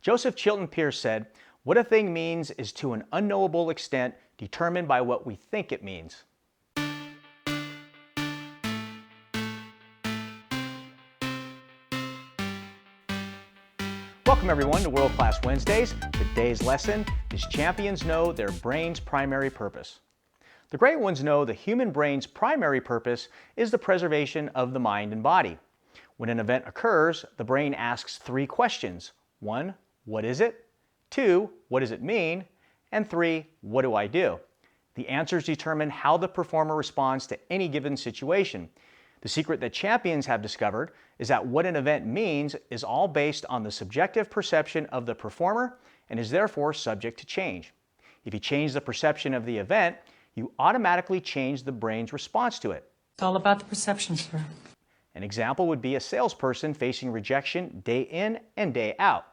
Joseph Chilton Pearce said, "What a thing means is to an unknowable extent determined by what we think it means." Welcome everyone to World Class Wednesdays. Today's lesson is champions know their brain's primary purpose. The great ones know the human brain's primary purpose is the preservation of the mind and body. When an event occurs, the brain asks three questions. 1, what is it? 2, what does it mean? And 3, what do I do? The answers determine how the performer responds to any given situation. The secret that champions have discovered is that what an event means is all based on the subjective perception of the performer and is therefore subject to change. If you change the perception of the event, you automatically change the brain's response to it. It's all about the perception, sir. An example would be a salesperson facing rejection day in and day out.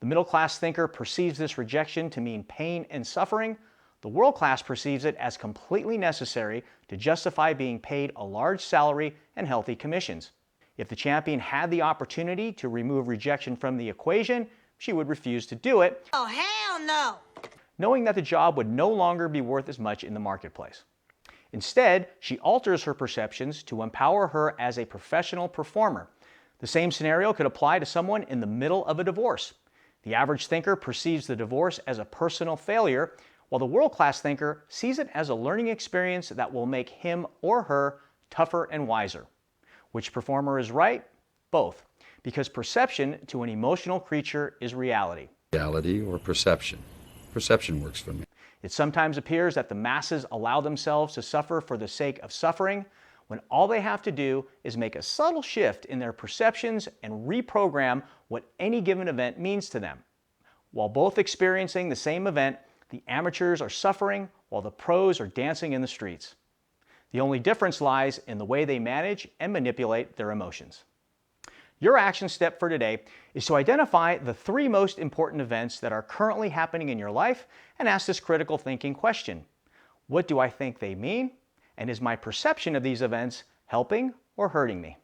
The middle-class thinker perceives this rejection to mean pain and suffering. The world-class perceives it as completely necessary to justify being paid a large salary and healthy commissions. If the champion had the opportunity to remove rejection from the equation, she would refuse to do it. Oh, hell no! Knowing that the job would no longer be worth as much in the marketplace. Instead, she alters her perceptions to empower her as a professional performer. The same scenario could apply to someone in the middle of a divorce. The average thinker perceives the divorce as a personal failure, while the world-class thinker sees it as a learning experience that will make him or her tougher and wiser. Which performer is right? Both, because perception to an emotional creature is reality. Reality or perception? Perception works for me. It sometimes appears that the masses allow themselves to suffer for the sake of suffering, when all they have to do is make a subtle shift in their perceptions and reprogram what any given event means to them. While both experiencing the same event, the amateurs are suffering while the pros are dancing in the streets. The only difference lies in the way they manage and manipulate their emotions. Your action step for today is to identify the 3 most important events that are currently happening in your life and ask this critical thinking question. What do I think they mean? And is my perception of these events helping or hurting me?